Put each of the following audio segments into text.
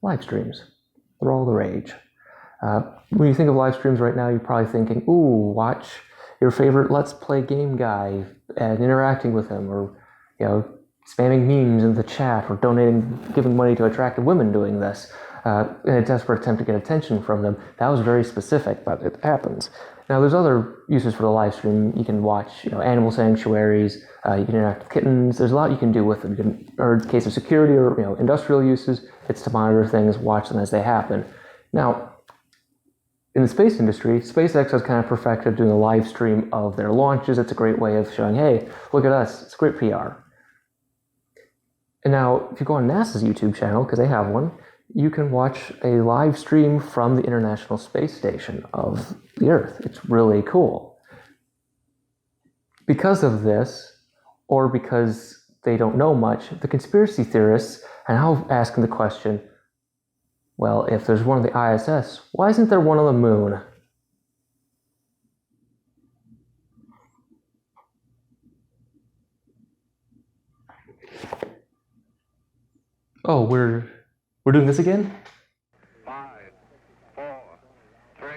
live streams. They're all the rage. When you think of live streams right now, you're probably thinking, ooh, watch your favorite Let's Play game guy and interacting with him, or spamming memes in the chat, or giving money to attractive women doing this in a desperate attempt to get attention from them. That was very specific, but it happens. Now, there's other uses for the live stream. You can watch, animal sanctuaries. You can interact with kittens. There's a lot you can do with it. Or in case of security or industrial uses, it's to monitor things, watch them as they happen. Now, in the space industry, SpaceX has kind of perfected doing a live stream of their launches. It's a great way of showing, hey, look at us. It's great PR. And now, if you go on NASA's YouTube channel, because they have one, you can watch a live stream from the International Space Station of the Earth. It's really cool. Because of this, or because they don't know much, the conspiracy theorists are now asking the question, well, if there's one on the ISS, why isn't there one on the moon? Oh, we're doing this again? 5, 4, 3,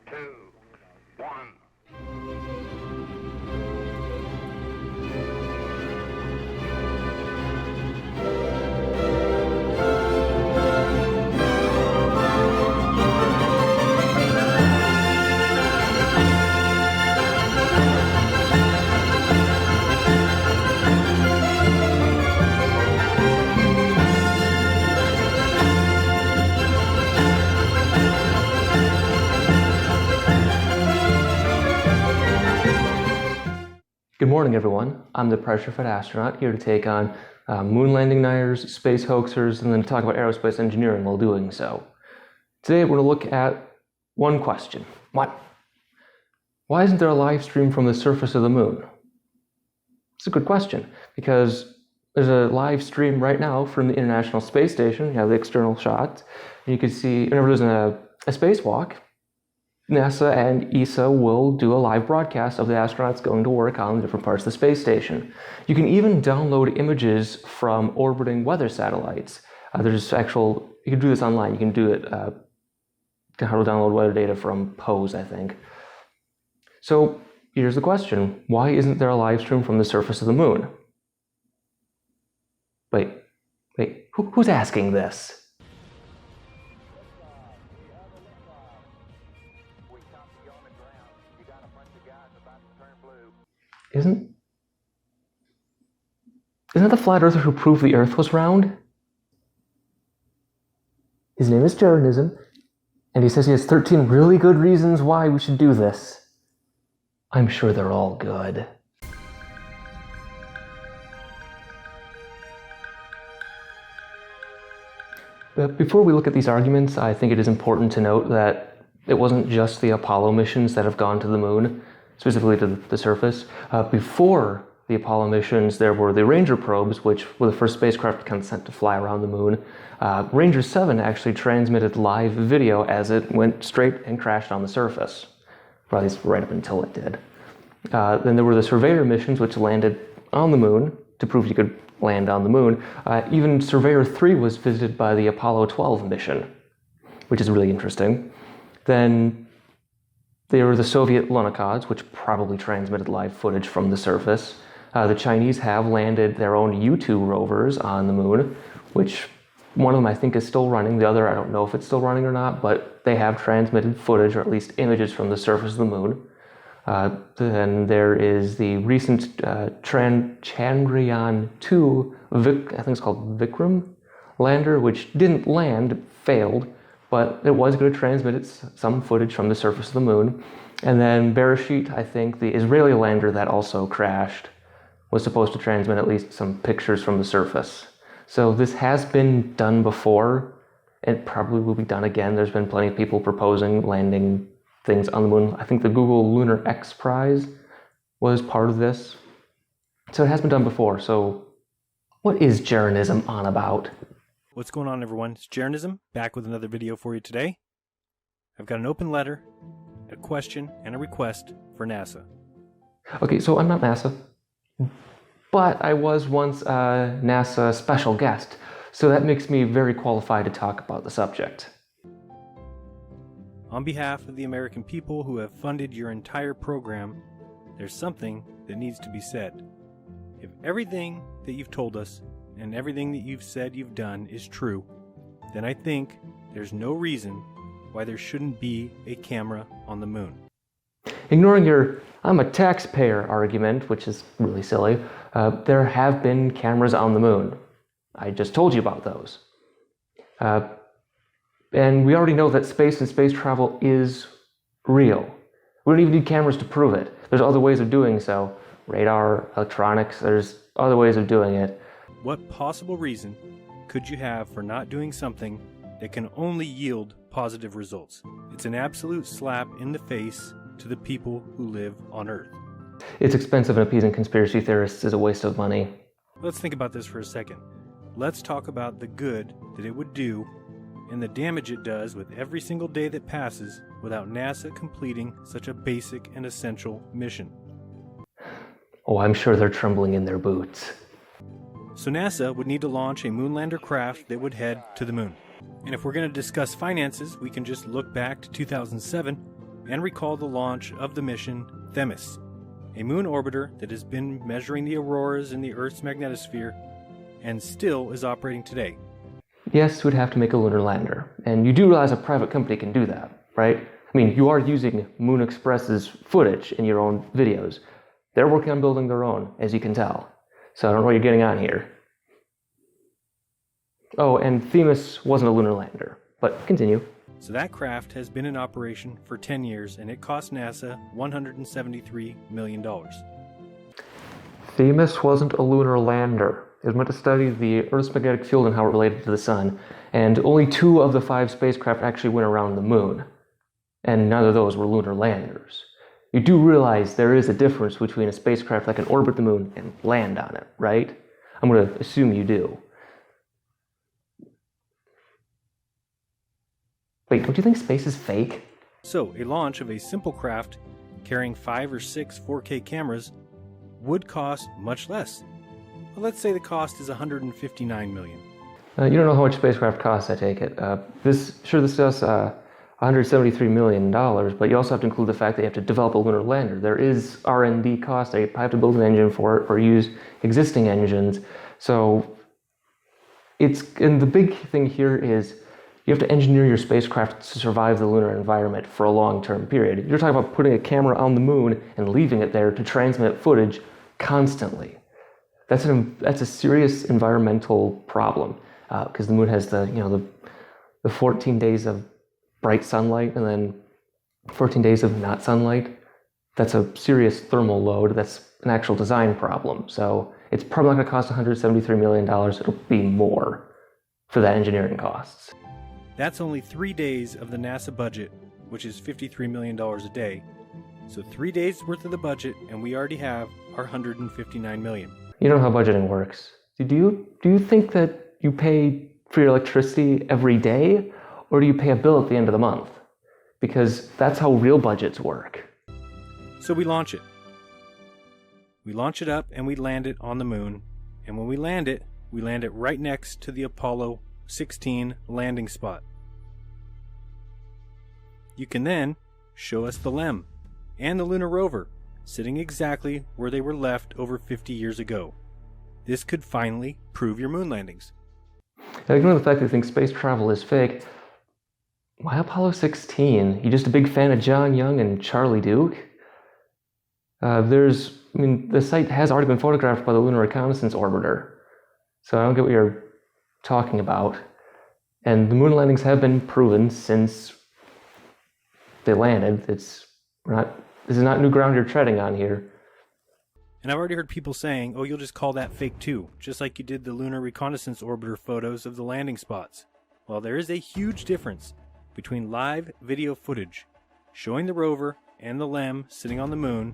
2, 1. Good morning, everyone. I'm the pressure-fed astronaut here to take on moon landing deniers, space hoaxers, and then talk about aerospace engineering while doing so. Today, we're going to look at one question. Why isn't there a live stream from the surface of the moon? It's a good question, because there's a live stream right now from the International Space Station. You have the external shot, and you can see whenever there's a spacewalk, NASA and ESA will do a live broadcast of the astronauts going to work on different parts of the space station. You can even download images from orbiting weather satellites. You can do this online. You can do it, how to download weather data from Pose, I think. So here's the question. Why isn't there a live stream from the surface of the moon? Wait, who's asking this? Isn't it the flat earther who proved the Earth was round? His name is Jeranism, and he says he has 13 really good reasons why we should do this. I'm sure they're all good. But before we look at these arguments, I think it is important to note that it wasn't just the Apollo missions that have gone to the moon, specifically to the surface. Before the Apollo missions, there were the Ranger probes, which were the first spacecraft kind of sent to fly around the moon. Ranger 7 actually transmitted live video as it went straight and crashed on the surface, or at least right up until it did. Then there were the Surveyor missions, which landed on the moon to prove you could land on the moon. Even Surveyor 3 was visited by the Apollo 12 mission, which is really interesting. Then there were the Soviet Lunokhod, which probably transmitted live footage from the surface. The Chinese have landed their own U-2 rovers on the moon, which one of them I think is still running. The other, I don't know if it's still running or not, but they have transmitted footage, or at least images from the surface of the moon. Then there is the recent Chandrayaan-2, I think it's called Vikram lander, which didn't land, failed, but it was going to transmit some footage from the surface of the moon. And then Bereshit, I think, the Israeli lander that also crashed, was supposed to transmit at least some pictures from the surface. So this has been done before, and probably will be done again. There's been plenty of people proposing landing things on the moon. I think the Google Lunar X Prize was part of this. So it has been done before. So what is Jeranism on about? What's going on, everyone? It's Jeranism, back with another video for you today. I've got an open letter, a question, and a request for NASA. Okay, so I'm not NASA, but I was once a NASA special guest. so that makes me very qualified to talk about the subject. On behalf of the American people who have funded your entire program, there's something that needs to be said. If everything that you've told us and everything that you've said you've done is true, then I think there's no reason why there shouldn't be a camera on the moon. Ignoring your "I'm a taxpayer" argument, which is really silly, there have been cameras on the moon. I just told you about those. And we already know that space and space travel is real. We don't even need cameras to prove it. There's other ways of doing so. Radar, electronics, there's other ways of doing it. What possible reason could you have for not doing something that can only yield positive results? It's an absolute slap in the face to the people who live on Earth. It's expensive, and appeasing conspiracy theorists is a waste of money. Let's think about this for a second. Let's talk about the good that it would do and the damage it does with every single day that passes without NASA completing such a basic and essential mission. Oh, I'm sure they're trembling in their boots. So NASA would need to launch a moonlander craft that would head to the moon. And if we're going to discuss finances, we can just look back to 2007 and recall the launch of the mission Themis, a moon orbiter that has been measuring the auroras in the Earth's magnetosphere and still is operating today. Yes, we'd have to make a lunar lander, and you do realize a private company can do that, right? I mean, you are using Moon Express's footage in your own videos. They're working on building their own, as you can tell. So I don't know what you're getting on here. Oh, and Themis wasn't a lunar lander, but continue. So that craft has been in operation for 10 years, and it cost NASA $173 million. Themis wasn't a lunar lander. It was meant to study the Earth's magnetic field and how it related to the sun, and only 2 of the 5 spacecraft actually went around the moon, and none of those were lunar landers. You do realize there is a difference between a spacecraft that can orbit the moon and land on it, right? I'm going to assume you do. Wait, don't you think space is fake? So, a launch of a simple craft carrying 5 or 6 4K cameras would cost much less. Well, let's say the cost is $159 million. You don't know how much spacecraft costs, I take it. This does $173 million, but you also have to include the fact that you have to develop a lunar lander. There is R&D cost. I have to build an engine for it or use existing engines. So and the big thing here is you have to engineer your spacecraft to survive the lunar environment for a long-term period. You're talking about putting a camera on the moon and leaving it there to transmit footage constantly. That's a serious environmental problem because the moon has the 14 days of bright sunlight and then 14 days of not sunlight. That's a serious thermal load. That's an actual design problem. So it's probably not going to cost $173 million. It'll be more for that engineering costs. That's only 3 days of the NASA budget, which is $53 million a day. So 3 days worth of the budget, and we already have our $159 million. You know how budgeting works. Do you think that you pay for your electricity every day, or do you pay a bill at the end of the month? Because that's how real budgets work. So we launch it. We launch it up and we land it on the moon. And when we land it right next to the Apollo 16 landing spot. You can then show us the LEM and the lunar rover sitting exactly where they were left over 50 years ago. This could finally prove your moon landings. Now, ignore the fact that you think space travel is fake. Why Apollo 16? You just a big fan of John Young and Charlie Duke? The site has already been photographed by the Lunar Reconnaissance Orbiter. So I don't get what you're talking about. And the moon landings have been proven since they landed. This is not new ground you're treading on here. And I've already heard people saying, oh, you'll just call that fake too, just like you did the Lunar Reconnaissance Orbiter photos of the landing spots. Well, there is a huge difference between live video footage showing the rover and the LEM sitting on the moon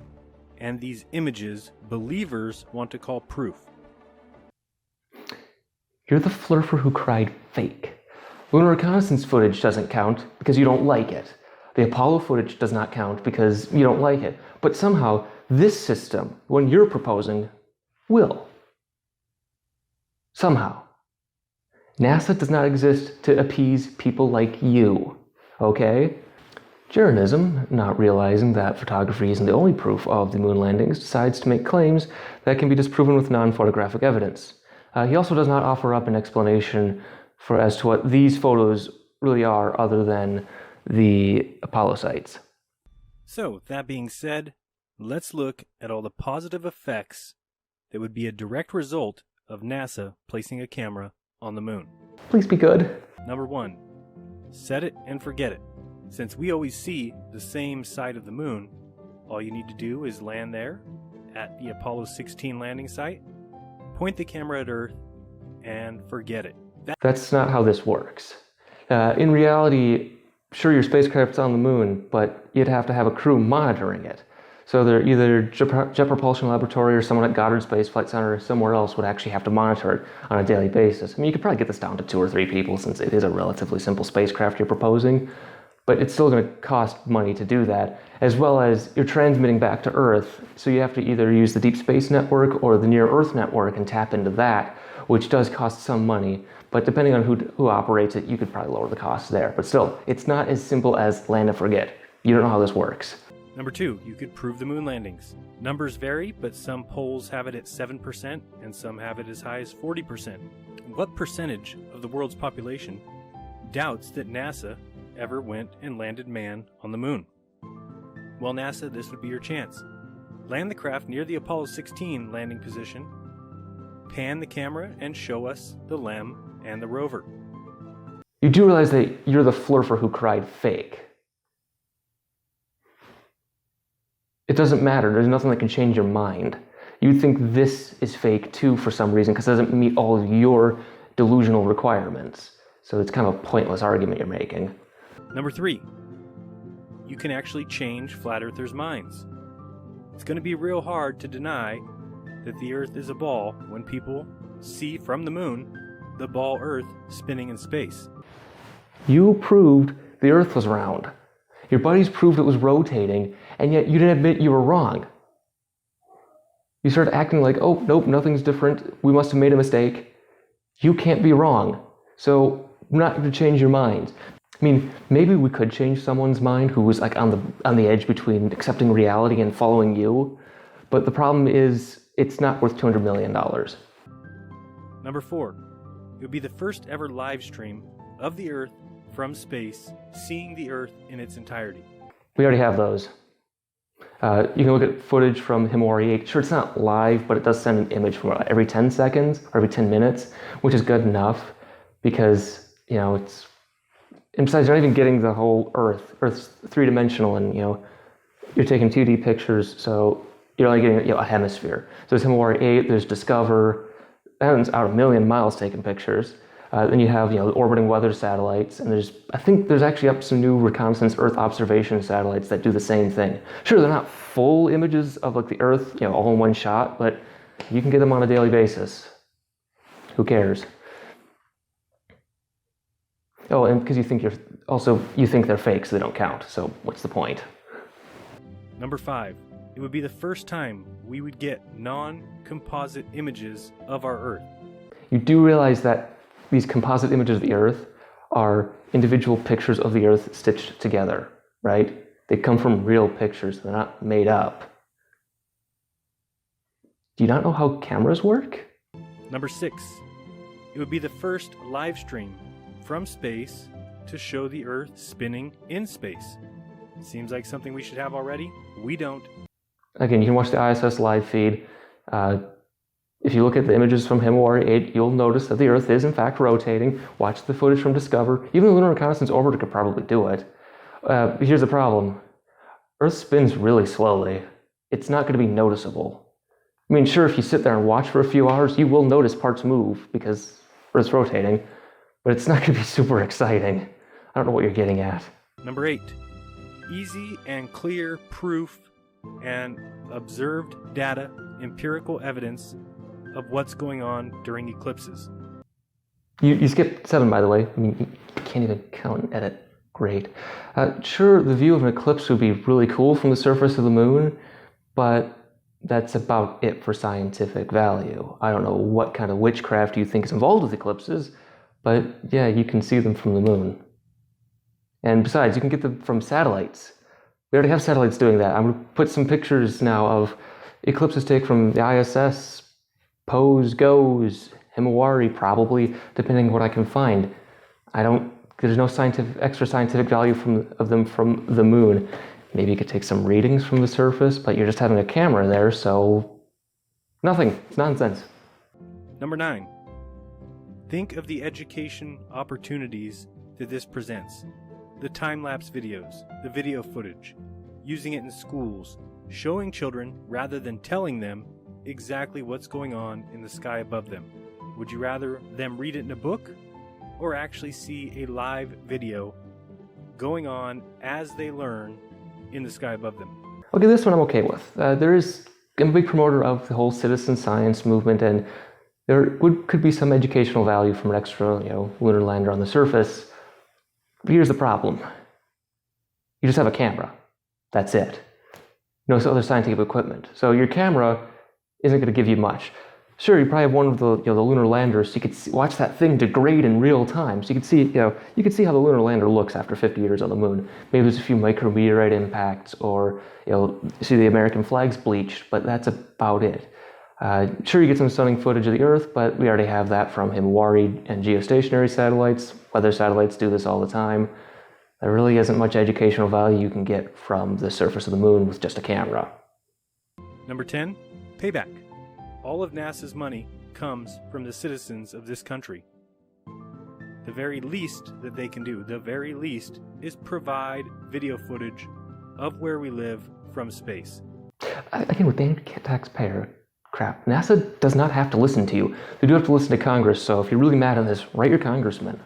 and these images believers want to call proof. You're the flurfer who cried fake. Lunar reconnaissance footage doesn't count because you don't like it. The Apollo footage does not count because you don't like it. But somehow, this system, when you're proposing, will. Somehow. NASA does not exist to appease people like you, okay? Jeranism, not realizing that photography isn't the only proof of the moon landings, decides to make claims that can be disproven with non-photographic evidence. He also does not offer up an explanation as to what these photos really are other than the Apollo sites. So, that being said, let's look at all the positive effects that would be a direct result of NASA placing a camera on the moon. Please be good. Number 1, set it and forget it. Since we always see the same side of the moon, all you need to do is land there at the Apollo 16 landing site, point the camera at Earth, and forget it. That's not how this works. In reality, sure, your spacecraft's on the moon, but you'd have to have a crew monitoring it. So they're either Jet Propulsion Laboratory or someone at Goddard Space Flight Center or somewhere else would actually have to monitor it on a daily basis. I mean, you could probably get this down to 2 or 3 people since it is a relatively simple spacecraft you're proposing, but it's still going to cost money to do that, as well as you're transmitting back to Earth, so you have to either use the Deep Space Network or the Near Earth Network and tap into that, which does cost some money, but depending on who operates it, you could probably lower the costs there. But still, it's not as simple as land and forget. You don't know how this works. Number 2, you could prove the moon landings. Numbers vary, but some polls have it at 7% and some have it as high as 40%. What percentage of the world's population doubts that NASA ever went and landed man on the moon? Well, NASA, this would be your chance. Land the craft near the Apollo 16 landing position, pan the camera, and show us the LEM and the rover. You do realize that you're the flurfer who cried fake. It doesn't matter. There's nothing that can change your mind. You think this is fake too for some reason because it doesn't meet all of your delusional requirements. So it's kind of a pointless argument you're making. Number 3, you can actually change flat earthers' minds. It's going to be real hard to deny that the Earth is a ball when people see from the moon the ball Earth spinning in space. You proved the Earth was round. Your buddies proved it was rotating, and yet you didn't admit you were wrong. You started acting like, oh, nope, nothing's different. We must have made a mistake. You can't be wrong. So we're not going to change your mind. I mean, maybe we could change someone's mind who was like on the edge between accepting reality and following you. But the problem is, it's not worth $200 million. Number 4, it would be the first ever live stream of the Earth from space, seeing the Earth in its entirety. We already have those. You can look at footage from Himawari 8. Sure, it's not live, but it does send an image from every 10 seconds or every 10 minutes, which is good enough because, you know, it's... And besides, you're not even getting the whole Earth. Earth's three-dimensional, and, you know, you're taking 2D pictures, so you're only getting, you know, a hemisphere. So there's Himawari 8, there's Discover, that one's out 1,000,000 miles taking pictures. Then you have, you know, orbiting weather satellites, and I think there's actually up some new reconnaissance Earth observation satellites that do the same thing. Sure, they're not full images of like the Earth, you know, all in one shot, but you can get them on a daily basis. Who cares? Oh, and because you think they're fake, so they don't count. So what's the point? Number 5, it would be the first time we would get non-composite images of our Earth. You do realize that these composite images of the Earth are individual pictures of the Earth stitched together, right? They come from real pictures. They're not made up. Do you not know how cameras work? Number 6, it would be the first live stream from space to show the Earth spinning in space. Seems like something we should have already. We don't. Again, you can watch the ISS live feed. If you look at the images from Himawari 8, you'll notice that the Earth is in fact rotating. Watch the footage from Discover. Even the Lunar Reconnaissance Orbiter could probably do it. Here's the problem. Earth spins really slowly. It's not going to be noticeable. I mean, sure, if you sit there and watch for a few hours, you will notice parts move because Earth's rotating, but it's not going to be super exciting. I don't know what you're getting at. Number 8, easy and clear proof and observed data, empirical evidence of what's going on during eclipses. You skipped 7, by the way. I mean, you can't even count and edit. Great. Sure, the view of an eclipse would be really cool from the surface of the moon, but that's about it for scientific value. I don't know what kind of witchcraft you think is involved with eclipses, But yeah, you can see them from the moon. And besides, you can get them from satellites. We already have satellites doing that. I'm going to put some pictures now of eclipses taken from the ISS, POES, GOES, Himawari, probably, depending on what I can find. There's no extra scientific value of them from the moon. Maybe you could take some readings from the surface, but you're just having a camera there, so nothing. It's nonsense. Number 9. Think of the education opportunities that this presents. The time-lapse videos, the video footage, using it in schools, showing children rather than telling them exactly what's going on in the sky above them. Would you rather them read it in a book or actually see a live video going on as they learn in the sky above them? Okay, this one I'm okay with. I'm a big promoter of the whole citizen science movement, and there could be some educational value from an extra, lunar lander on the surface. But here's the problem. You just have a camera. That's it. No other scientific equipment. So your camera isn't going to give you much. Sure, you probably have one of the lunar landers, so you could watch that thing degrade in real time. So you could see how the lunar lander looks after 50 years on the moon. Maybe there's a few micrometeorite impacts, or see the American flags bleached, but that's about it. Sure, you get some stunning footage of the Earth, but we already have that from Himawari and geostationary satellites. Weather satellites do this all the time. There really isn't much educational value you can get from the surface of the moon with just a camera. Number 10. Payback. All of NASA's money comes from the citizens of this country. The very least that they can do, is provide video footage of where we live from space. Again, with the taxpayer crap, NASA does not have to listen to you. They do have to listen to Congress, so if you're really mad at this, write your congressman.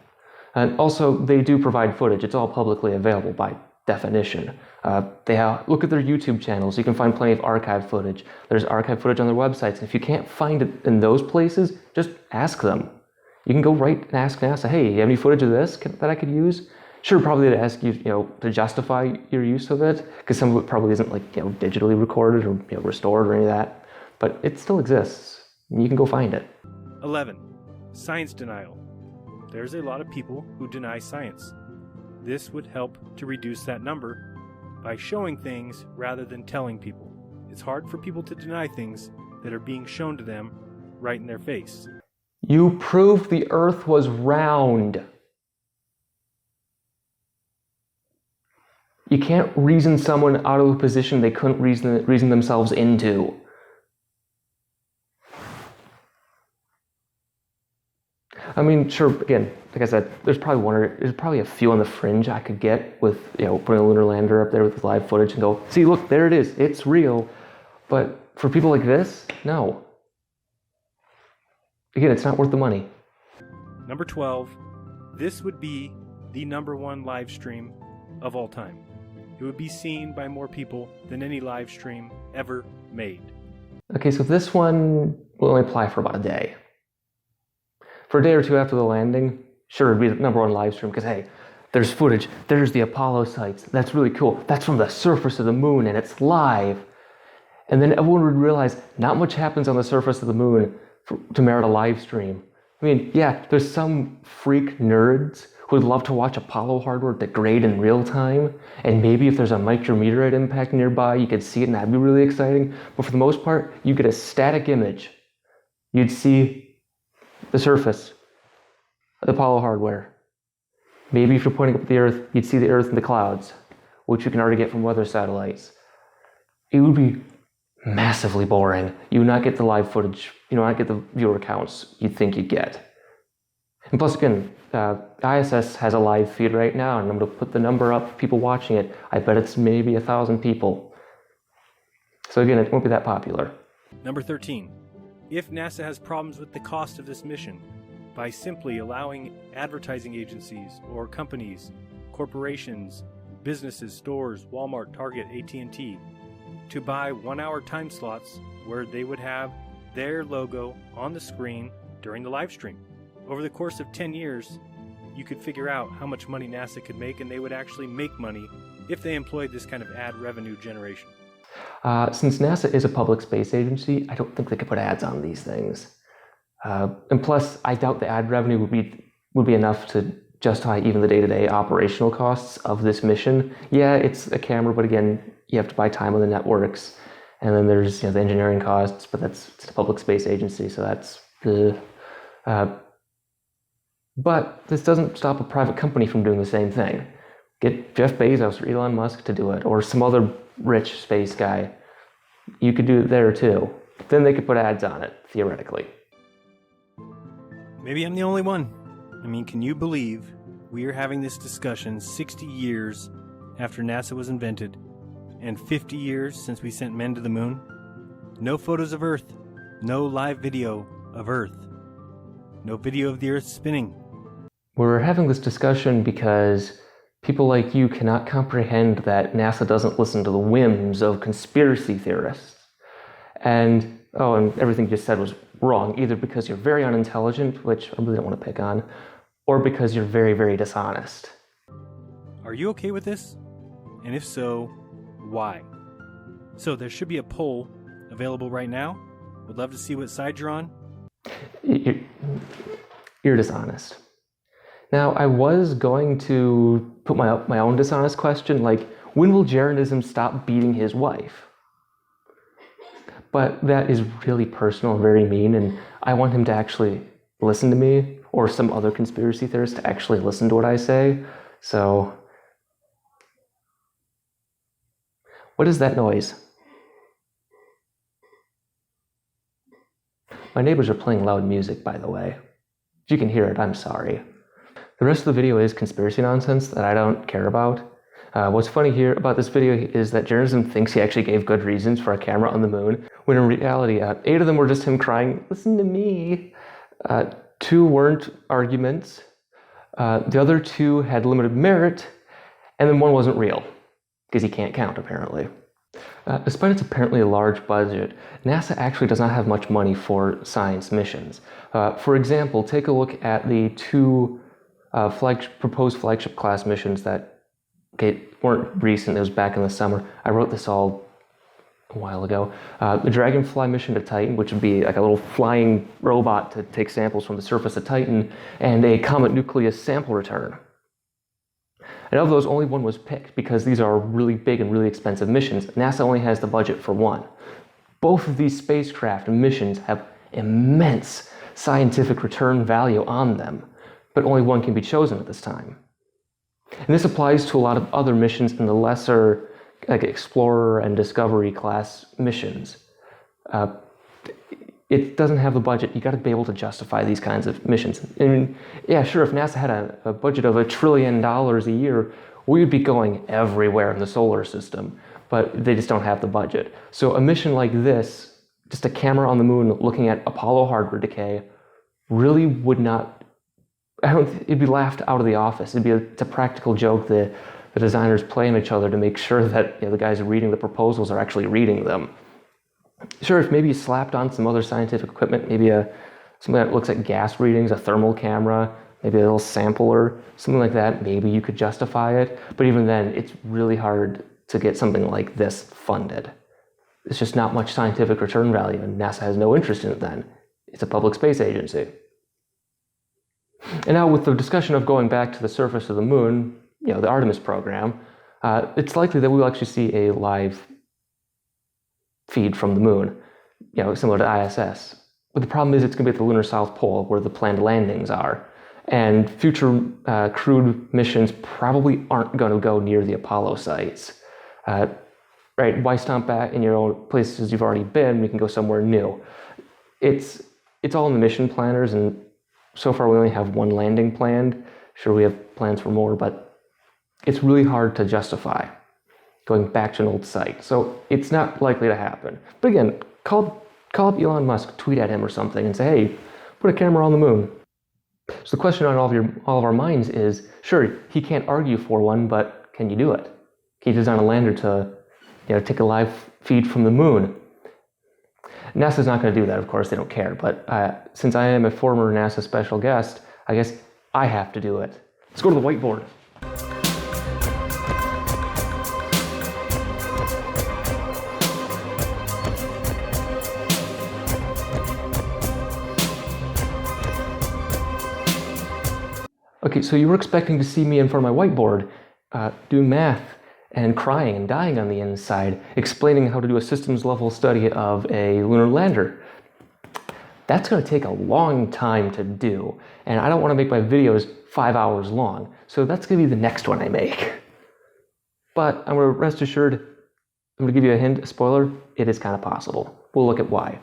And also, they do provide footage. It's all publicly available by definition. Look at their YouTube channels. You can find plenty of archive footage. There's archive footage on their websites. And if you can't find it in those places, just ask them. You can go right and ask NASA, hey, you have any footage of this that I could use? Sure, probably to ask you, to justify your use of it, because some of it probably isn't digitally recorded or restored or any of that. But it still exists. You can go find it. 11. Science denial. There's a lot of people who deny science. This would help to reduce that number by showing things rather than telling people. It's hard for people to deny things that are being shown to them right in their face. You proved the Earth was round. You can't reason someone out of a position they couldn't reason themselves into. I mean, sure, again, like I said, there's probably a few on the fringe I could get with, putting a lunar lander up there with live footage and go, see, look, there it is, it's real. But for people like this, no. Again, it's not worth the money. Number 12, this would be the #1 live stream of all time. It would be seen by more people than any live stream ever made. Okay, so this one will only apply for about a day. For a day or two after the landing, sure, it'd be the #1 live stream, because hey, there's footage, there's the Apollo sites, that's really cool, that's from the surface of the moon and it's live. And then everyone would realize not much happens on the surface of the moon to merit a live stream. I mean, yeah, there's some freak nerds who would love to watch Apollo hardware degrade in real time, and maybe if there's a micrometeorite impact nearby, you could see it and that'd be really exciting. But for the most part, you get a static image. You'd see the surface of the Apollo hardware. Maybe if you're pointing up at the Earth, you'd see the Earth in the clouds, which you can already get from weather satellites. It would be massively boring. You would not get the live footage, not get the viewer counts you'd think you'd get. And plus, again, ISS has a live feed right now, and I'm going to put the number up, people watching it. I bet it's maybe 1,000 people. So again, it won't be that popular. Number 13. If NASA has problems with the cost of this mission, by simply allowing advertising agencies or companies, corporations, businesses, stores, Walmart, Target, AT&T, to buy 1-hour time slots where they would have their logo on the screen during the live stream. Over the course of 10 years, you could figure out how much money NASA could make, and they would actually make money if they employed this kind of ad revenue generation. Since NASA is a public space agency, I don't think they could put ads on these things. And plus, I doubt the ad revenue would be would be enough to justify even the day-to-day operational costs of this mission. Yeah, it's a camera, but again, you have to buy time on the networks, and then there's the engineering costs, but it's a public space agency, so that's the. But this doesn't stop a private company from doing the same thing. Get Jeff Bezos or Elon Musk to do it, or some other rich space guy. You could do it there too. Then they could put ads on it, theoretically. Maybe I'm the only one. I mean, can you believe we are having this discussion 60 years after NASA was invented and 50 years since we sent men to the moon? No photos of Earth, no live video of Earth, no video of the Earth spinning. We're having this discussion because people like you cannot comprehend that NASA doesn't listen to the whims of conspiracy theorists. And everything you just said was wrong, either because you're very unintelligent, which I really don't want to pick on, or because you're very, very dishonest. Are you okay with this? And if so, why? So there should be a poll available right now. Would love to see what side you're on. You're dishonest. Now, I was going to put my own dishonest question, like, when will Jeranism stop beating his wife? But that is really personal and very mean, and I want him to actually listen to me, or some other conspiracy theorist to actually listen to what I say. So, what is that noise? My neighbors are playing loud music, by the way. If you can hear it, I'm sorry. The rest of the video is conspiracy nonsense that I don't care about. What's funny here about this video is that Jeranism thinks he actually gave good reasons for a camera on the moon, when in reality, 8 of them were just him crying, "Listen to me." 2 weren't arguments. The other 2 had limited merit, and then 1 wasn't real, because he can't count, apparently. Despite its apparently large budget, NASA actually does not have much money for science missions. For example, take a look at the 2 proposed flagship class missions that weren't recent. It was back in the summer. I wrote this all a while ago. The Dragonfly mission to Titan, which would be like a little flying robot to take samples from the surface of Titan, and a comet nucleus sample return. And of those, only 1 was picked because these are really big and really expensive missions. NASA only has the budget for 1. Both of these spacecraft and missions have immense scientific return value on them, but only 1 can be chosen at this time. And this applies to a lot of other missions in the lesser, like Explorer and Discovery class missions. It doesn't have the budget. You got to be able to justify these kinds of missions. I mean, yeah, sure, if NASA had a budget of $1 trillion a year, we would be going everywhere in the solar system, but they just don't have the budget. So a mission like this, just a camera on the moon looking at Apollo hardware decay, really would not, it'd be laughed out of the office. It's a practical joke. The designers play on each other to make sure that the guys reading the proposals are actually reading them. Sure, if maybe you slapped on some other scientific equipment, maybe something that looks at gas readings, a thermal camera, maybe a little sampler, something like that, maybe you could justify it. But even then, it's really hard to get something like this funded. It's just not much scientific return value, and NASA has no interest in it then. It's a public space agency. And now with the discussion of going back to the surface of the moon, the Artemis program, it's likely that we will actually see a live feed from the moon, similar to ISS. But the problem is it's going to be at the lunar South Pole, where the planned landings are. And future crewed missions probably aren't going to go near the Apollo sites. Right? Why stomp back in your own places you've already been? We can go somewhere new. It's all in the mission planners, and so far we only have 1 landing planned. Sure, we have plans for more, but it's really hard to justify going back to an old site. So it's not likely to happen. But again, call up Elon Musk, tweet at him or something, and say, hey, put a camera on the moon. So the question on all of our minds is, sure, he can't argue for 1, but can you do it? Can you design a lander to take a live feed from the moon? NASA's not going to do that, of course, they don't care. But since I am a former NASA special guest, I guess I have to do it. Let's go to the whiteboard. Okay, so you were expecting to see me in front of my whiteboard doing math and crying and dying on the inside, explaining how to do a systems level study of a lunar lander. That's going to take a long time to do, and I don't want to make my videos 5 hours long, so that's going to be the next one I make. But I'm going to rest assured, I'm going to give you a hint, a spoiler, it is kind of possible. We'll look at why.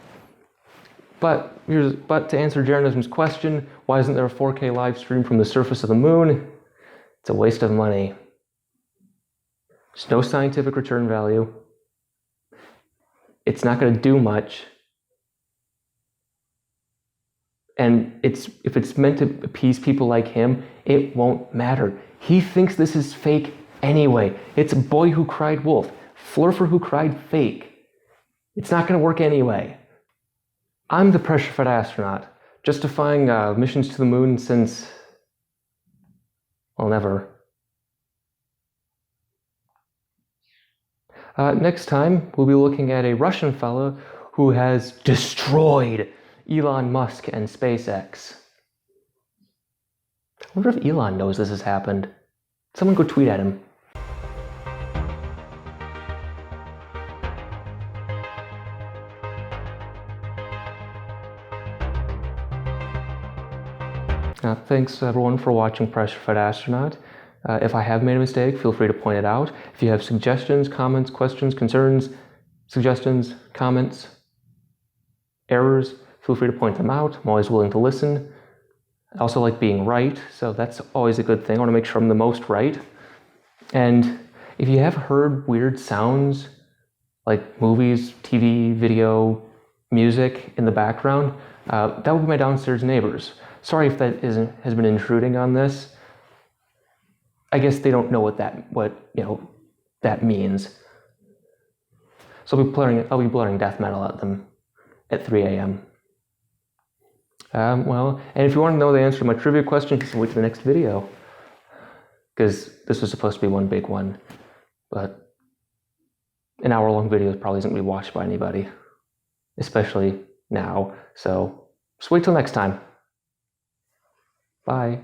But to answer Jeranism's question, why isn't there a 4K live stream from the surface of the moon? It's a waste of money. There's no scientific return value. It's not going to do much. And if it's meant to appease people like him, it won't matter. He thinks this is fake anyway. It's a boy who cried wolf, flurfer who cried fake. It's not going to work anyway. I'm the pressure-fed astronaut, justifying missions to the moon since, well, never. Next time, we'll be looking at a Russian fellow who has destroyed Elon Musk and SpaceX. I wonder if Elon knows this has happened. Someone go tweet at him. Thanks everyone for watching Pressure-Fed Astronaut. If I have made a mistake, feel free to point it out. If you have suggestions, comments, questions, concerns, suggestions, comments, errors, feel free to point them out. I'm always willing to listen. I also like being right, so that's always a good thing. I want to make sure I'm the most right. And if you have heard weird sounds, like movies, TV, video, music in the background, that would be my downstairs neighbors. Sorry if that has been intruding on this. I guess they don't know what that means. So I'll be blaring death metal at them at 3 a.m. And if you want to know the answer to my trivia question, just wait to the next video, because this was supposed to be one big one, but an hour-long video probably isn't going to be watched by anybody, especially now. So just wait till next time. Bye.